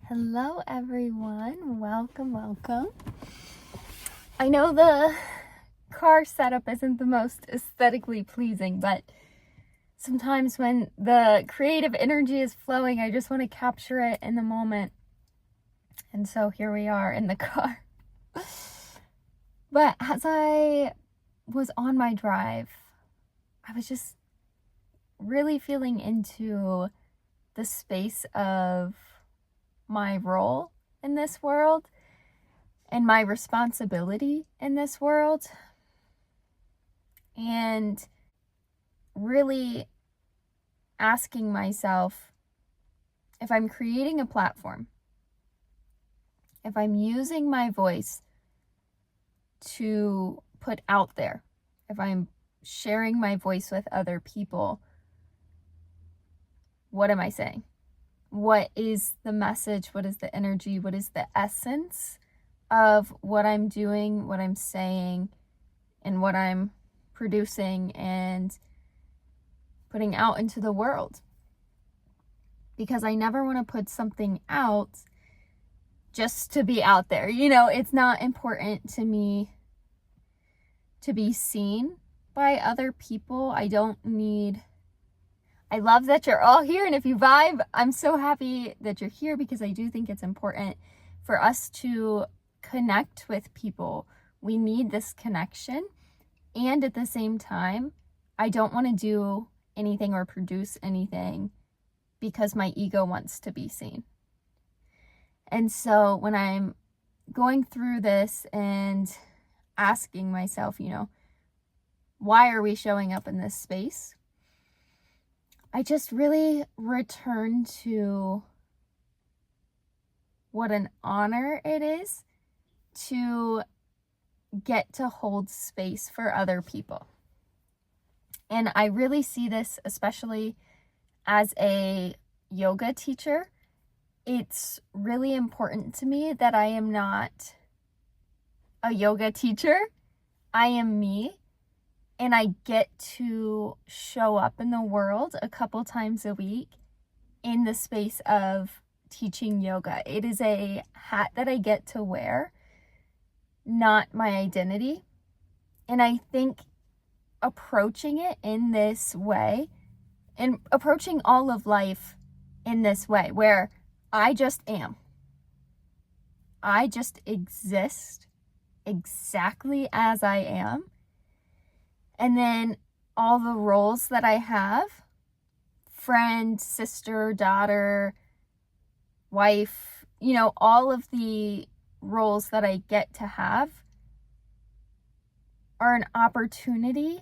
Hello everyone, welcome. I know the car setup isn't the most aesthetically pleasing, but sometimes when the creative energy is flowing, I just want to capture it in the moment. And so here we are in the car. But as I was on my drive, I was just really feeling into the space of my role in this world and my responsibility in this world, and really asking myself if I'm creating a platform, if I'm using my voice to put out there, if I'm sharing my voice with other people, what am I saying? What is the message? What is the energy? What is the essence of what I'm doing, what I'm saying, and what I'm producing and putting out into the world? Because I never want to put something out just to be out there. It's not important to me to be seen by other people. I love that you're all here, and if you vibe, I'm so happy that you're here because I do think it's important for us to connect with people. We need this connection, and at the same time, I don't want to do anything or produce anything because my ego wants to be seen. And so when I'm going through this and asking myself, why are we showing up in this space? I just really return to what an honor it is to get to hold space for other people. And I really see this, especially as a yoga teacher. It's really important to me that I am not a yoga teacher. I am me. And I get to show up in the world a couple times a week in the space of teaching yoga. It is a hat that I get to wear, not my identity. And I think approaching it in this way, and approaching all of life in this way, where I just am. I just exist exactly as I am. And then all the roles that I have, friend, sister, daughter, wife, all of the roles that I get to have are an opportunity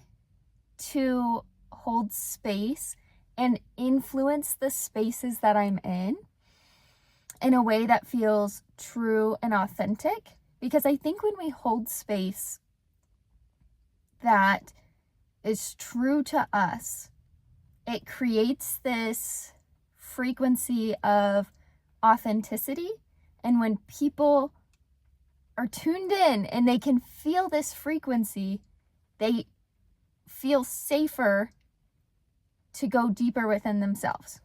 to hold space and influence the spaces that I'm in a way that feels true and authentic. Because I think when we hold space that is true to us, it creates this frequency of authenticity. And when people are tuned in and they can feel this frequency, they feel safer to go deeper within themselves.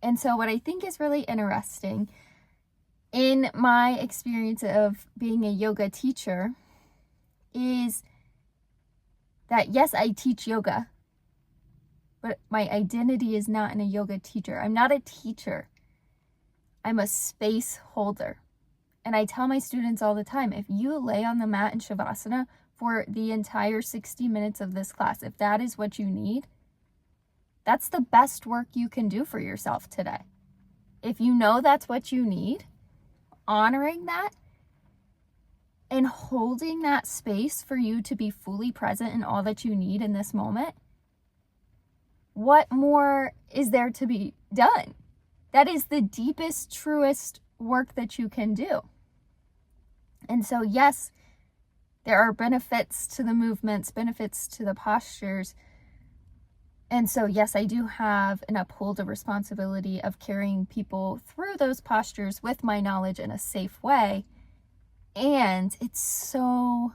And so what I think is really interesting in my experience of being a yoga teacher is that, yes, I teach yoga, but my identity is not in a yoga teacher. I'm not a teacher. I'm a space holder. And I tell my students all the time, if you lay on the mat in Shavasana for the entire 60 minutes of this class, if that is what you need, that's the best work you can do for yourself today. If you know that's what you need, honoring that and holding that space for you to be fully present in all that you need in this moment, what more is there to be done? That is the deepest, truest work that you can do. And so, yes, there are benefits to the movements, benefits to the postures. And so, yes, I do have and uphold a responsibility of carrying people through those postures with my knowledge in a safe way. And it's so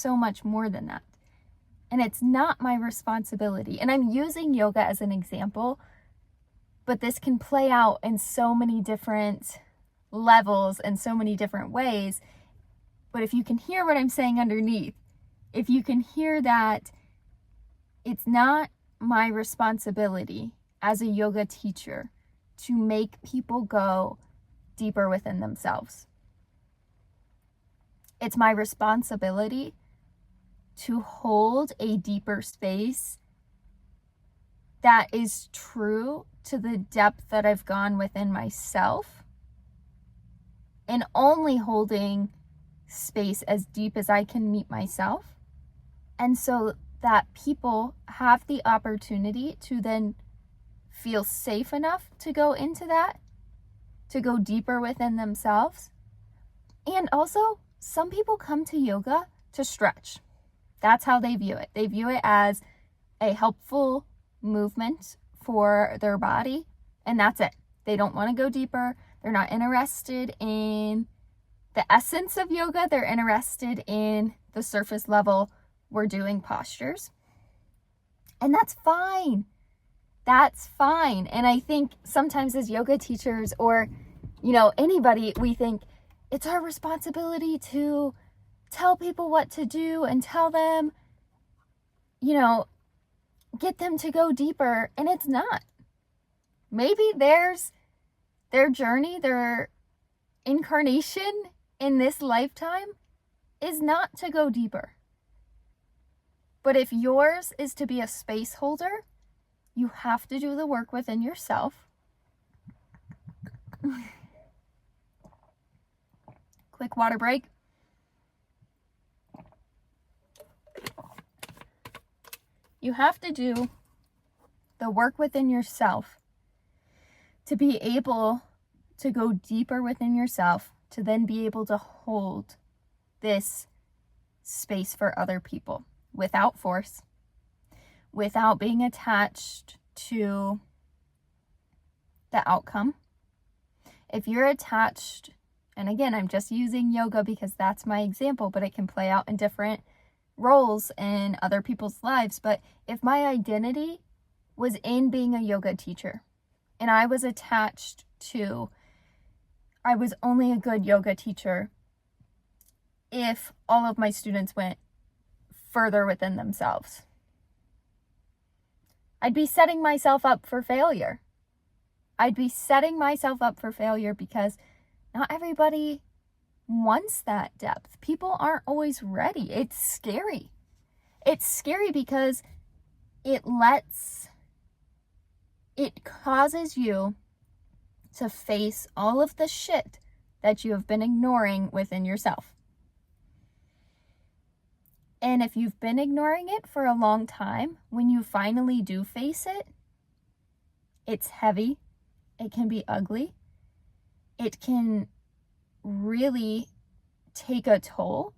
much more than that. And it's not my responsibility. And I'm using yoga as an example, but this can play out in so many different levels and so many different ways. But if you can hear what I'm saying underneath, if you can hear that it's not my responsibility as a yoga teacher to make people go deeper within themselves. It's my responsibility to hold a deeper space that is true to the depth that I've gone within myself, and only holding space as deep as I can meet myself. And so that people have the opportunity to then feel safe enough to go into that, to go deeper within themselves. And also, some people come to yoga to stretch. That's how they view it. They view it as a helpful movement for their body, and that's it. They don't want to go deeper. They're not interested in the essence of yoga. They're interested in the surface level. We're doing postures. And that's fine. That's fine. And I think sometimes as yoga teachers, or, anybody, we think it's our responsibility to tell people what to do and tell them, get them to go deeper. And it's not. Maybe their journey, their incarnation in this lifetime is not to go deeper. But if yours is to be a space holder, you have to do the work within yourself. Quick water break. You have to do the work within yourself to be able to go deeper within yourself, to then be able to hold this space for other people without force, without being attached to the outcome. If you're attached, and again, I'm just using yoga because that's my example, but it can play out in different roles in other people's lives. But if my identity was in being a yoga teacher, and I was attached to, I was only a good yoga teacher if all of my students went further within themselves, I'd be setting myself up for failure. I'd be setting myself up for failure because not everybody wants that depth. People aren't always ready. It's scary. It's scary because it causes you to face all of the shit that you have been ignoring within yourself. And if you've been ignoring it for a long time, when you finally do face it, it's heavy. It can be ugly. It can really take a toll.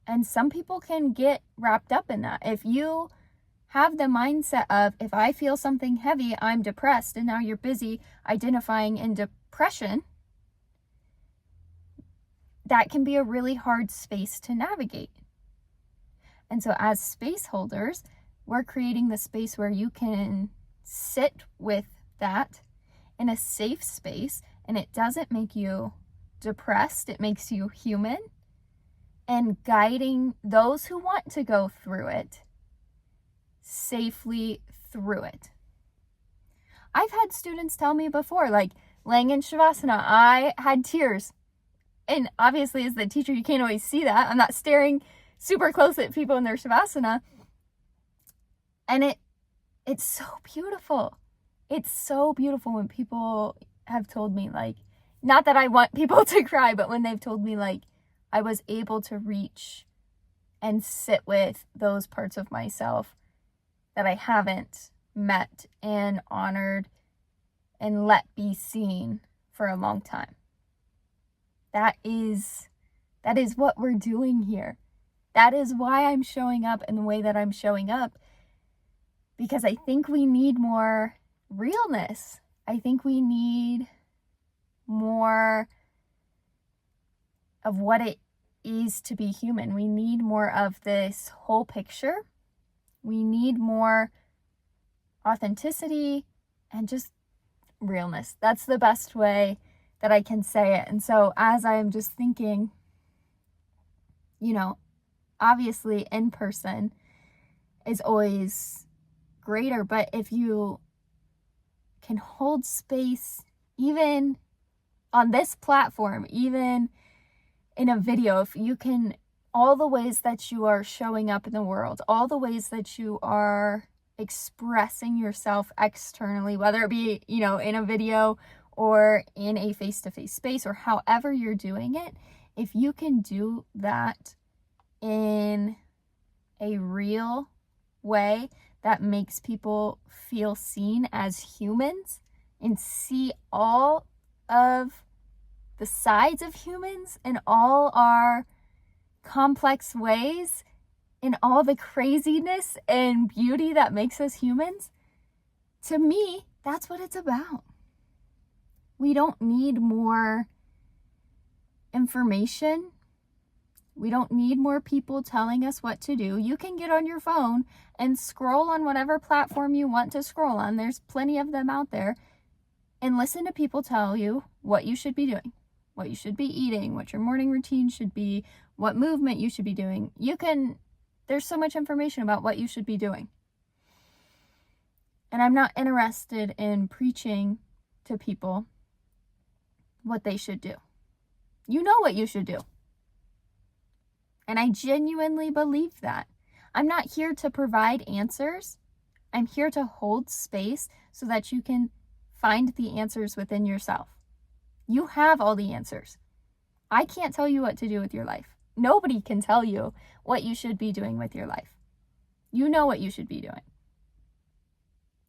And some people can get wrapped up in that. If you have the mindset of, if I feel something heavy, I'm depressed, and now you're busy identifying in depression, that can be a really hard space to navigate. And so as space holders, we're creating the space where you can sit with that in a safe space, and it doesn't make you depressed. It makes you human, and guiding those who want to go through it safely through it. I've had students tell me before, like laying in Shavasana, I had tears. And obviously as the teacher, you can't always see that. I'm not staring super close at people in their Shavasana. And it's so beautiful. It's so beautiful when people have told me, like, not that I want people to cry, but when they've told me, like, I was able to reach and sit with those parts of myself that I haven't met and honored and let be seen for a long time. That is what we're doing here. That is why I'm showing up in the way that I'm showing up, because I think we need more realness. I think we need more of what it is to be human. We need more of this whole picture. We need more authenticity and just realness. That's the best way that I can say it. And so as I am just thinking, obviously in person is always greater, but if you can hold space, even on this platform, even in a video, if you can, all the ways that you are showing up in the world, all the ways that you are expressing yourself externally, whether it be, in a video or in a face-to-face space, or however you're doing it, if you can do that in a real way that makes people feel seen as humans and see all of the sides of humans and all our complex ways and all the craziness and beauty that makes us humans, to me, that's what it's about. We don't need more information. We don't need more people telling us what to do. You can get on your phone and scroll on whatever platform you want to scroll on. There's plenty of them out there. And listen to people tell you what you should be doing, what you should be eating, what your morning routine should be, what movement you should be doing. There's so much information about what you should be doing. And I'm not interested in preaching to people what they should do. You know what you should do. And I genuinely believe that. I'm not here to provide answers. I'm here to hold space so that you can find the answers within yourself. You have all the answers. I can't tell you what to do with your life. Nobody can tell you what you should be doing with your life. You know what you should be doing.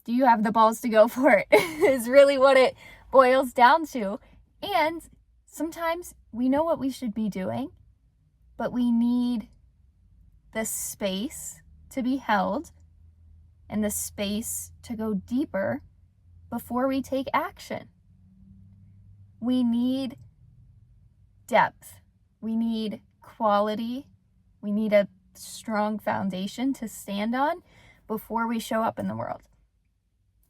Do you have the balls to go for it? Is really what it boils down to. And sometimes we know what we should be doing, but we need the space to be held and the space to go deeper before we take action. We need depth. We need quality. We need a strong foundation to stand on before we show up in the world.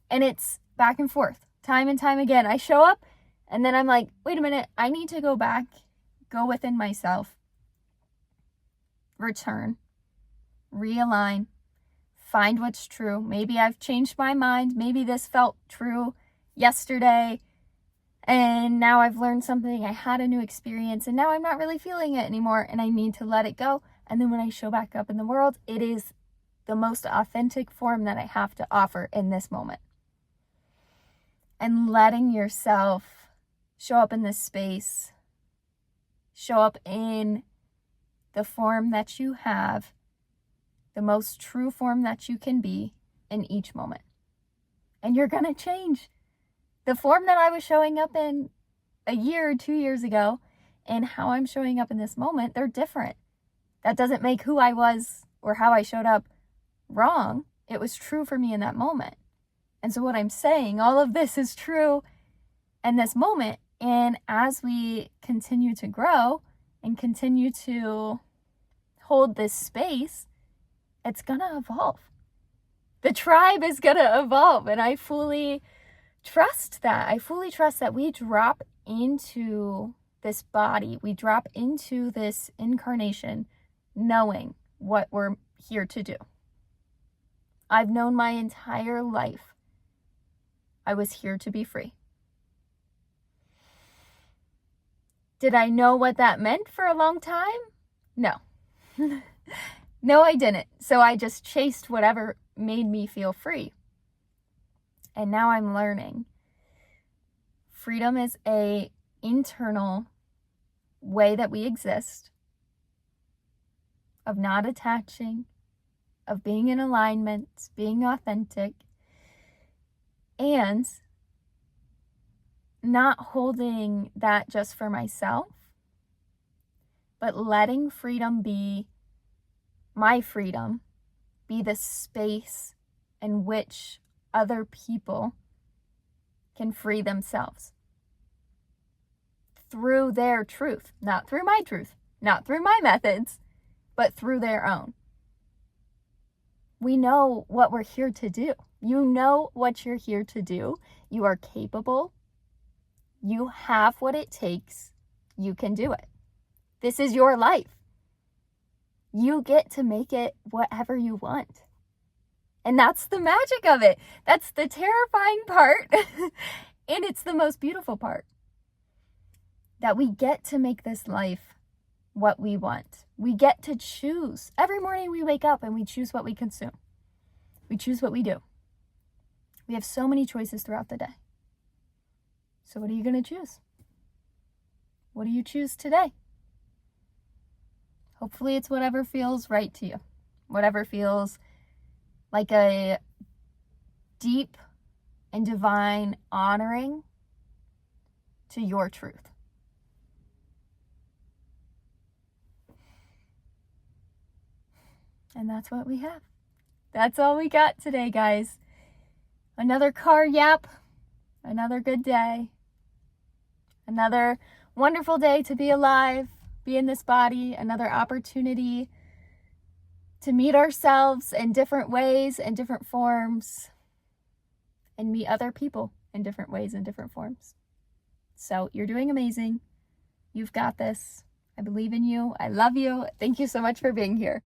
And it's back and forth, time and time again. I show up and then I'm like, wait a minute, I need to go back, go within myself, return, realign, find what's true. Maybe I've changed my mind. Maybe this felt true yesterday and now I've learned something. I had a new experience and now I'm not really feeling it anymore and I need to let it go. And then when I show back up in the world, it is the most authentic form that I have to offer in this moment. And letting yourself show up in this space, show up in the form that you have, the most true form that you can be in each moment. And you're going to change. The form that I was showing up in a year or 2 years ago and how I'm showing up in this moment, they're different. That doesn't make who I was or how I showed up wrong. It was true for me in that moment. And so what I'm saying, all of this is true in this moment. And as we continue to grow and continue to hold this space, it's going to evolve. The tribe is going to evolve. And I fully trust that. I fully trust that we drop into this body. We drop into this incarnation knowing what we're here to do. I've known my entire life I was here to be free. Did I know what that meant for a long time? No. No, I didn't. So I just chased whatever made me feel free. And now I'm learning. Freedom is an internal way that we exist, of not attaching, of being in alignment, being authentic, and not holding that just for myself, but letting freedom be my freedom, be the space in which other people can free themselves through their truth, not through my truth, not through my methods, but through their own. We know what we're here to do. You know what you're here to do. You are capable. You have what it takes. You can do it. This is your life. You get to make it whatever you want. And that's the magic of it. That's the terrifying part. And it's the most beautiful part. That we get to make this life what we want. We get to choose. Every morning we wake up and we choose what we consume. We choose what we do. We have so many choices throughout the day. So what are you going to choose? What do you choose today? Hopefully it's whatever feels right to you. Whatever feels like a deep and divine honoring to your truth. And that's what we have. That's all we got today, guys. Another car yap. Another good day. Another wonderful day to be alive, be in this body. Another opportunity to meet ourselves in different ways and different forms. And meet other people in different ways and different forms. So you're doing amazing. You've got this. I believe in you. I love you. Thank you so much for being here.